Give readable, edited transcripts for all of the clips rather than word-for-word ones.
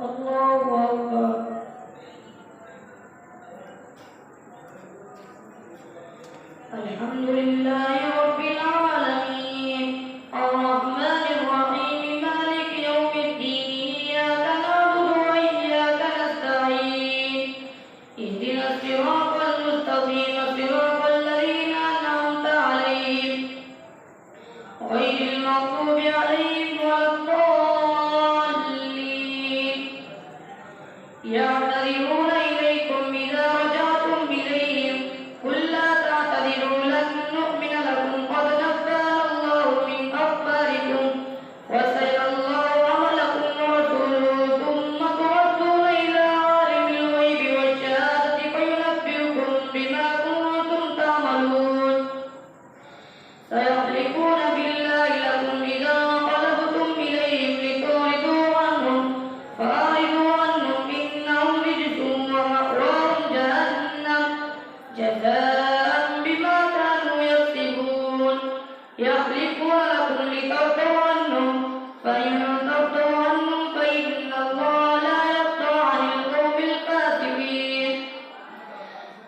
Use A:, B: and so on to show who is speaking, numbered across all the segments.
A: الله أكبر. الحمد لله رب العالمين الرحمن الرحيم مالك يوم الدين إياك نعبد وإياك نستعين اهدنا الصراط المستقيم صراط الذين أنعمت عليهم غير المغضوب عليهم ولا الضالين يعتذرون إليكم إذا رجعتم إليهم قل لا تعتذروا لن نؤمن لكم قد نبأنا الله من أخباركم وسيرى الله عملكم ورسوله ثم تردون إلى عالم الغيب والشهادة فينبئكم بما كنتم تعملون سيحلفون بالله لكم إذا انقلبتم إليهم لتعرضوا عنهم فأعرضوا عنهم إنهم رجس ومأواهم جهنم جزاء بما كانوا يكسبون يحلفون لكم لترضوا عنهم فإن ترضوا عنهم فإن الله لا يرضى عن القوم الفاسقين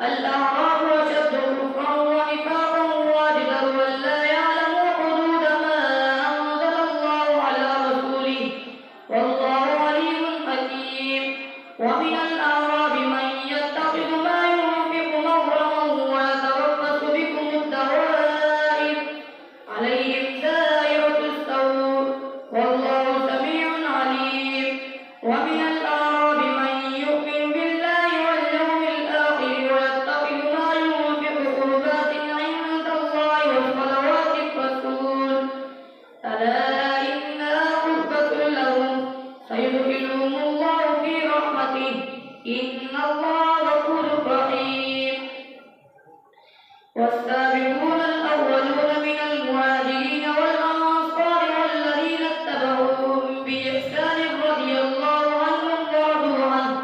A: الأعراب أشد كفرا ونفاقا وأجدر ألا يعلموا حدود ما أنزل الله على رسوله والله عليم حكيم ومن الأعراب من يتخذ ما ينفق مغرما ويتربص بكم الدوائر عليهم دائرة السوء والله سميع عليم ومن الأعراب من يؤمن بالله واليوم الآخر ويتخذ ما ينفق قربات عند الله وصلوات الرسول ألا إنها قربة لهم سيدخلهم الله في رحمته إن الله غفور رحيم والسابقون الأولون من المهاجرين والأنصار والذين اتبعوهم بإحسان رضي الله عنهم ورضوا عنه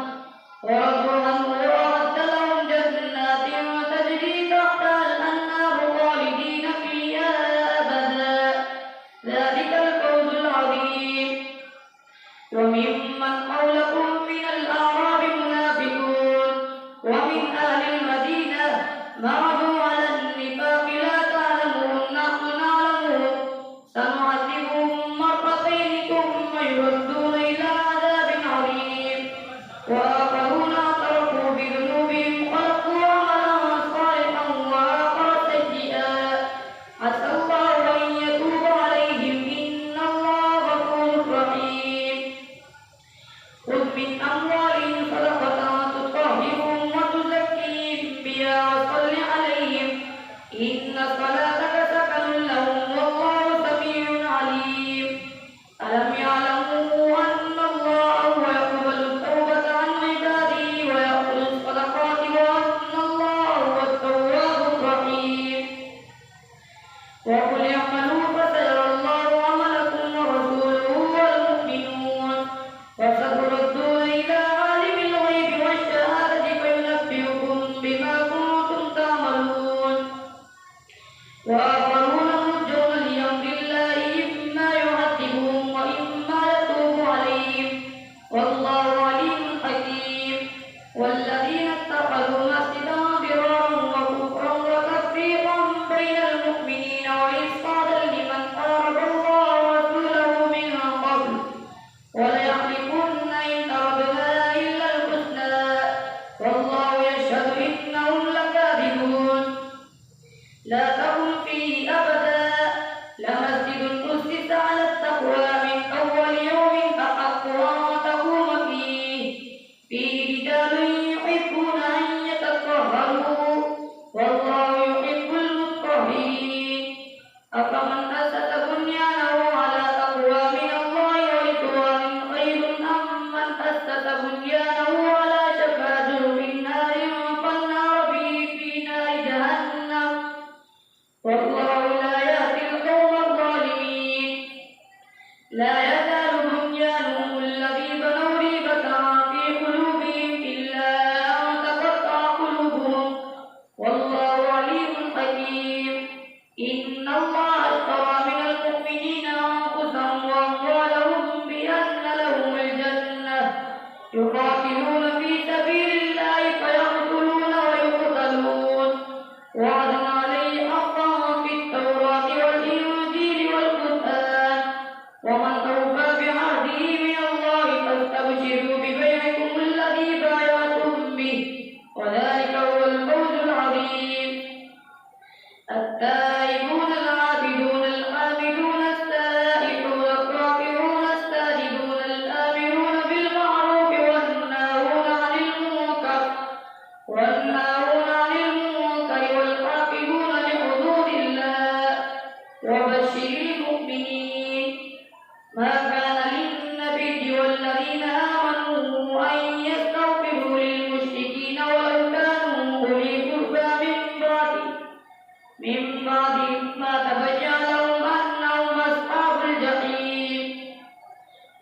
A: وأعد لهم جنات تجري تحتها الأنهار خالدين فيها أبدا ذلك الفوز العظيم وممن حولكم من الأعراب منافقون ومن أهل المدينة مرضوا على النفاق لا تعلمون نحن نعلمهم سنعذبهم مرتين ثم يردون إلى عذاب عظيم وآخرون اعترفوا بذنوبهم خلقوا عملا صالحا وآخر سيئا عسى الله أن يتوب عليهم إن الله غفور رحيم خذ من أموالهم صدقة تطهرهم وتزكيهم بها وصل عليهم إن صلاتك سكن لهم والله سميع عليم ألم يعلموا أن الله هو يقبل التوبة عن عباده ويأخذ الصدقات وأن الله هو التواب الرحيم وقل اعملوا فسيرى الله عملكم ورسوله والمؤمنون وستردون إلى عالم الغيب والشهادة فينبئكم بما كنتم تعملون وآخرون مرجون لأمر الله إما يعذبهم وإما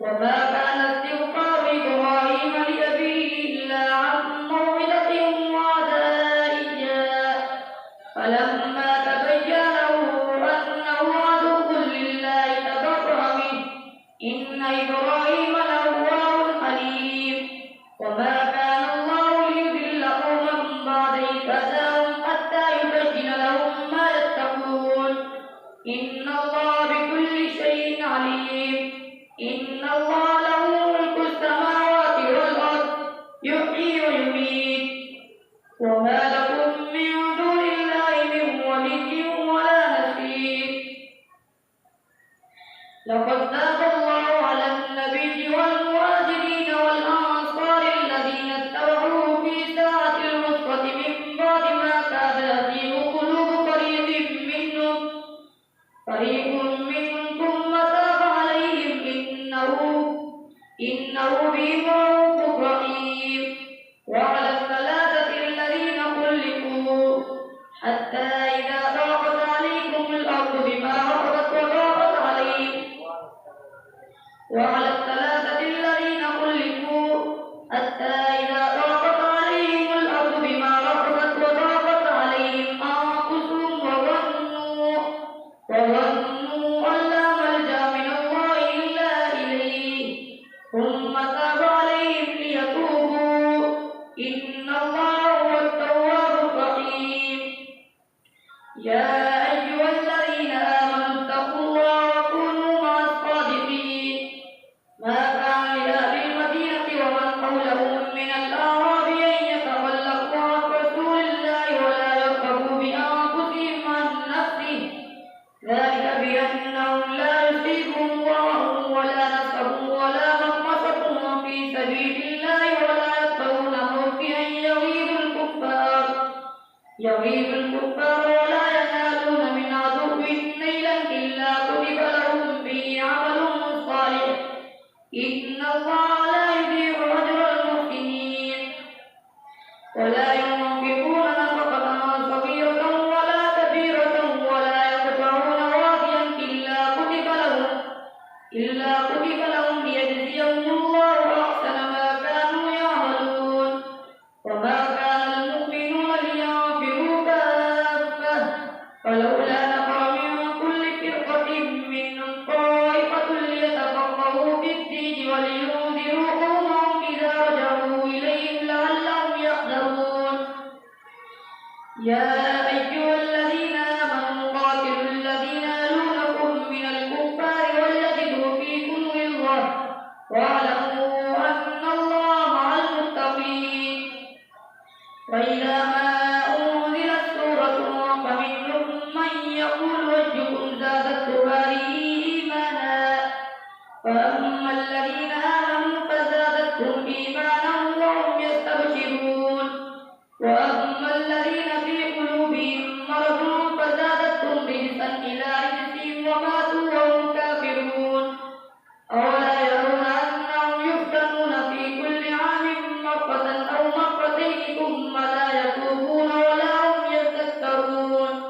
A: وما كان استغفار إبراهيم لأبيه إلا عن موعظة وعدها إياه فلما تبين له أنه عدو لله تبرأ منه إن إبراهيم لأواه حليم وما كان الله ليضل قوما بعد إذ هداهم حتى يبين لهم ما يتقون إن الله بكل شيء عليم إن الله له ملك السماوات والأرض يحيي ويميت وما لكم من دون الله من ولي ولا نصير لقد تاب الله على النبي والمهاجرين والأنصار الذين اتبعوه في ساعة العسرة من بعد ما كاد يزيغ قلوب فريق منهم ثم تاب عليهم إنه بهم رؤوف رحيم وعلى الثلاثة الذين خلفوا حتى إذا ضاقت عليهم الأرض بما رحبت وضاقت عليهم وعلى الثلاثة الذين خلفوا حتى إذا ضاقت عليهم الأرض بما رحبت وضاقت عليهم أنفسهم وظنوا أن لا ملجأ من الله إلا إليه ثم تاب عليهم ليتوبوا إن الله هو التواب الرحيم يا أيها الذين آمنوا اتقوا الله وكونوا مع الصادقين ما كان لأهل المدينة ومن حولهم من الأعراب أن يتخلفوا عن رسول الله ولا يرغبوا بأنفسهم عن نفسه ذلك بأنهم لا يصيبهم ظمأ ولا نصب ولا مخمصة في سبيل الله ولا يطؤون موطئا يغيظ الكفار ولا ينالون من عدو نيلا إلا كتب لهم به عمل صالح إن الله لا يضيع أجر المحسنين ولا ينفقون نفقة صغيرة ولا كبيرة ولا يقطعون واديا إلا كتب لهم ليجزيهم الله أحسن ما كانوا يعملون وما كان المؤمنون لينفروا كافة فلولا نفر من كل فرقة منهم طائفة ليتفقهوا في الدين ولينذروا قومهم إذا رجعوا إليهم لعلهم يحذرون يا أيها الذين آمنوا قاتلوا الذين يلونكم من الكفار وليجدوا فيكم غلظة واعلموا أن الله مع المتقين وإذا ما أنزلت سورة فمنهم من يقول أيكم زادته هذه إيمانا فأما الذين آمنوا فزادتهم إيمانا وهم يستبشرون وأما الذين في قلوبهم مرض فزادتهم رجسا إلى رجسهم وماتوا وهم كافرون أولا يرون أنهم يفتنون في كل عام مرة أو مرتين ثم لا يتوبون ولا هم يذكرون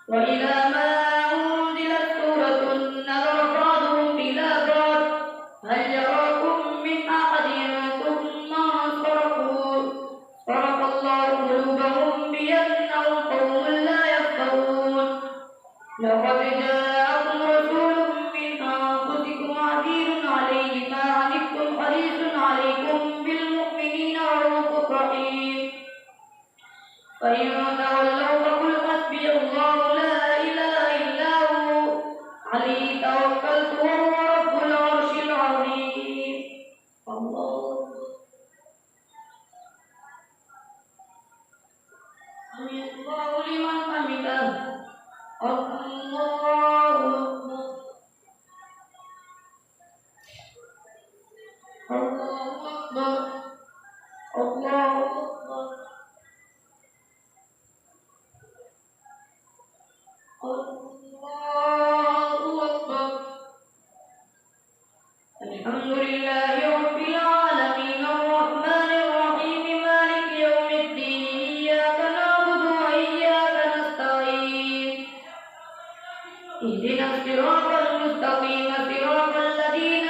A: وإذا ما أنزلت سورة نظر بعضهم إلى بعض هل يراكم من أحد ثم انصرفوا صرف الله قلوبهم بأنهم قوم لا يفقهون لقد جاءكم رسول من أنفسكم عزيز عليه ما عنتم حريص عليكم بالمؤمنين رؤوف رحيم فإن تولوا فقل حسبي الله لا إله إلا هو عليه توكلت وهو رب العرش العظيم الله سمع الله لمن حمده الله أكبر الله أكبر الله أكبر الحمد لله رب العالمين الرحمن الرحيم مالك يوم الدين إياك نعبد وإياك نستعين اهدنا الصراط المستقيم صراط الذين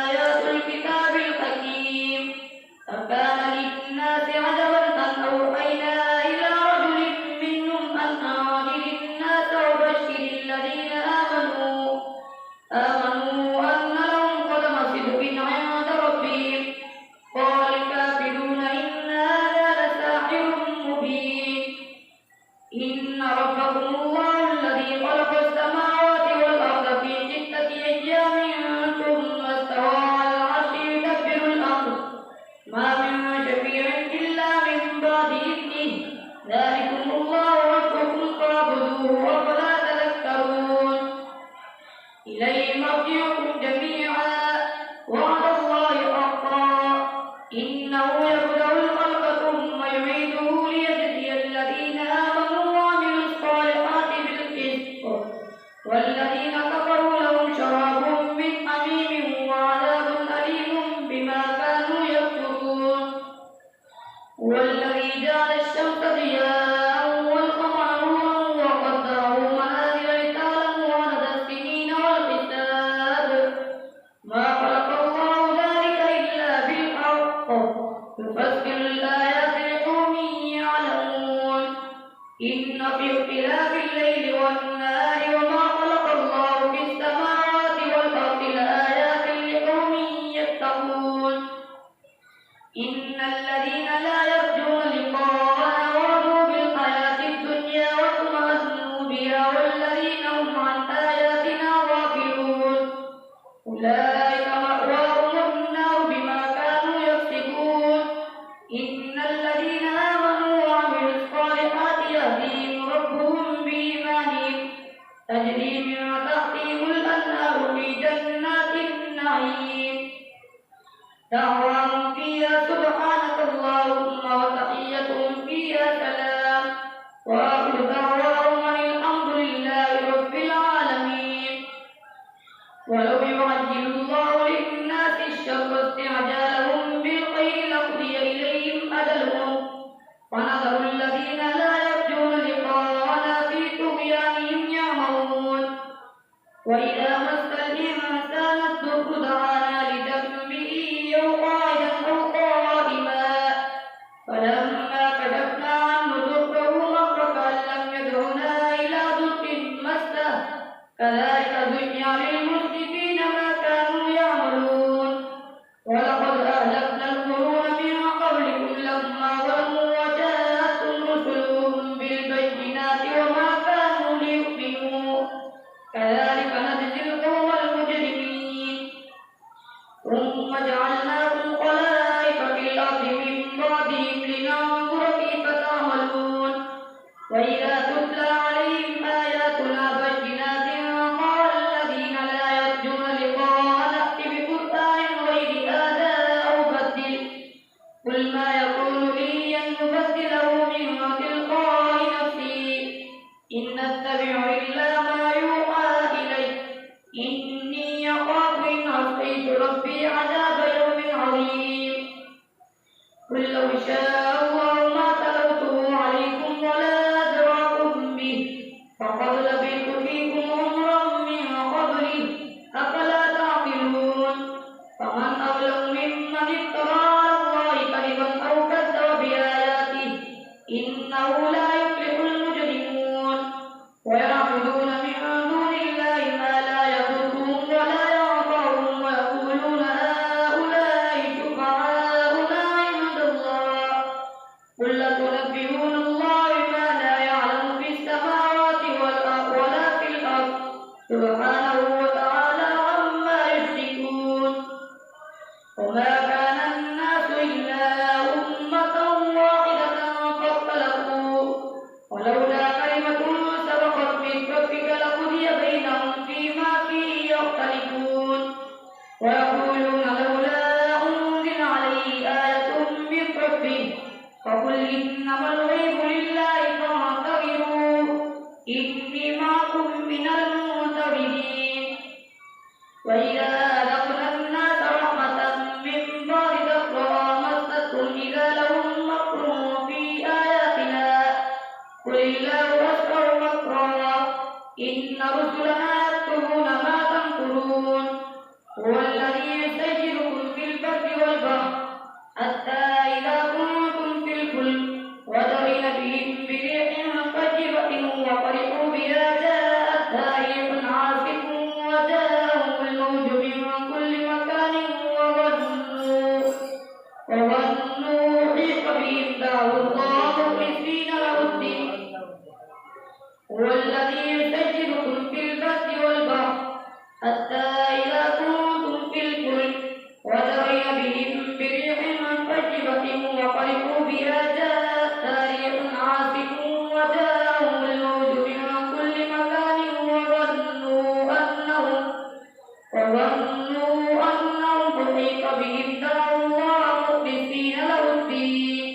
A: آيات الكتاب الحكيم أكان للناس عجبا أن أوحينا إلى رجل منهم أن أنذر الناس وبشر الذين آمنوا أن لهم قدم صدق عند ربهم قال الكافرون إن هذا لساحر مبين إن ربكم الله الذي خلق السماوات والأرض في 6 أيام ثم استوى على العرش يدبر الأمر ما من شفيع إلا من بعد إذنه ذلكم الله ربكم فاعبدوه أفلا تذكرون إليه مرجعكم جميعا وعد الله حقا إنه يبدأ الخلق ثم يعيده ليجزي الذين آمنوا وعملوا الصالحات بالقسط والذين كفروا لهم شراب من حميم وعذاب أليم بما كانوا يكفرون والذي جعل الشمس ضياء والقمر نورا وقدره منازل لتعلموا عدد السنين والحساب ما خلق الله ذلك إلا بالحق يفسر الآيات لقوم يعلمون إن في اختلاف الليل والنهار وما خلق الله في السماوات والأرض لآيات لقوم يتقون إن الذين لا يرجون لقاءنا ورضوا بالحياة الدنيا واطمأنوا بها والذين هم عن آياتنا غافلون أولئك مأواهم النار بما كانوا يكسبون إن الذين آمنوا وعملوا الصالحات يهديهم ربهم بإيمانهم تجري من تحتهم الأنهار في جنات النعيم دعواهم فيها سبحانك اللهم وتحيتهم فيها سلام وآخر دعواهم أن الحمد لله رب العالمين ولو يعجل الله للناس الشر استعجالهم بالخير لقضي إليهم أجلهم ونذر الذين لا يرجون لقاءنا في طغيانهم يعمهون وإذا مس الإنسان الضر دعانا لجنبه أو قاعدا أو قائما فلما كشفنا عنه ضره مر كأن لم يدعنا إلى ضر مسه كذلك زين للمسرفين ما كانوا يعملون ولقد أهلكنا القرون من قبلكم لما ظلموا وجاءتهم رسلهم بالبينات وما كانوا ليؤمنوا كذلك نجزي القوم المجرمين ثم جعلناكم خلائف في الأرض من بعدهم لننظر كيف تعملون وإذا تتلى عليهم آياتنا بينات قال الذين لا يرجون لقاءنا ائت بقرآن غير هذا أو بدل قل ما يكون لي أن أبدله من تلقاء نفسي إن أتبع إلا ما يوحى إلي إني أخاف إن عصيت ربي عذاب يوم عظيم قل لو شاء الله ما تلوته عليكم ولا أدراكم به فقد لبثت فيكم عمرا من قبله أفلا تعقلون فمن أظلم ممن افترى على الله كذبا أو كذب بآياته إنه لا يفلح المجرمون ويعبدون من دون الله ما لا يضرهم ولا ينفعهم ويقولون هؤلاء شفعاؤنا عند الله قل أتنبئون الله بما لا يعلم في السماوات ولا في الأرض سبحانه وتعالى عما يشركون وما كان الناس إلا أمة واحدة فاختلفوا فرحوا بها جاءتها ريح عاصف وجاءهم الموج من كل مكان وظنوا أنهم أحيط بهم دعوا الله مخلصين له الدين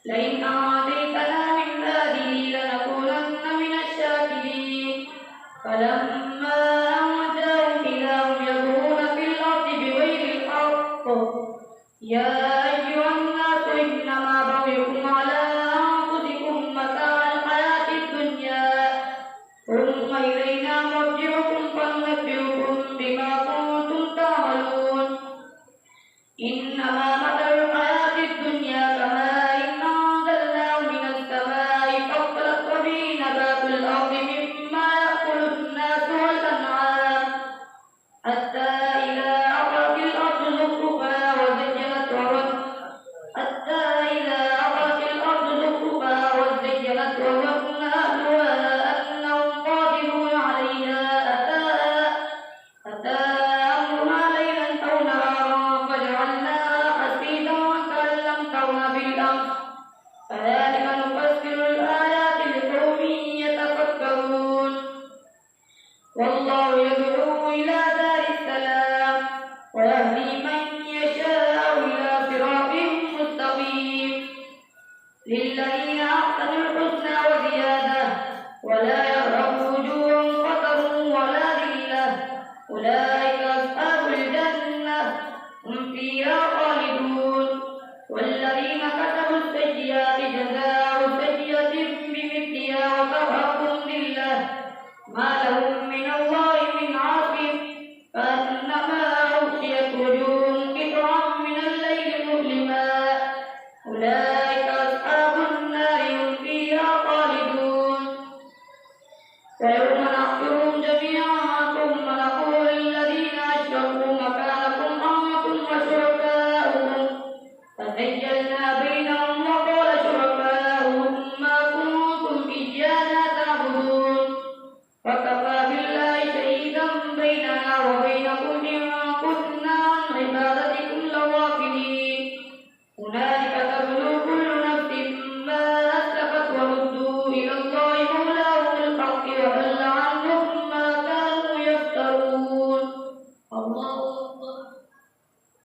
A: لئن آتيتنا من هذه لنكونن من الشاكرين فلما أنجاهم إذا هم يبغون في الأرض بغير الحق يا أيها الناس إنما بغيكم على أنفسكم متاع الحياة الدنيا ثم إلينا مرجعكم فننبئكم بما كنتم تعملون إنما مثل الحياة الدنيا كماء أنزلناه من السماء فاختلط به نبات الأرض مما يأكل الناس والأنعام حتى إذا أخرجت الأرض زخرفها وزينت وظن أهلها أنهم قادرون عليها أتى أمرنا ليلا أو نهارا فجعلناها حصيدا كأن لم تغن بالأمس كذلك نفسر الآيات لقوم يتفكرون والله يدعو إلى دار السلام ويهدي من يشاء إلى صراط مستقيم للذين أحسنوا الحسنى وزيادة ولا يرهق وجوههم قتر ولا ذلة أولئك أصحاب الجنة هم فيها خالدون والذين كسبوا السيئات جزاء سيئة بمثلها وترهقهم ذلة ما لهم من الله من عاصم كأنما أغشيت وجوههم قطعا من الليل مظلما أولئك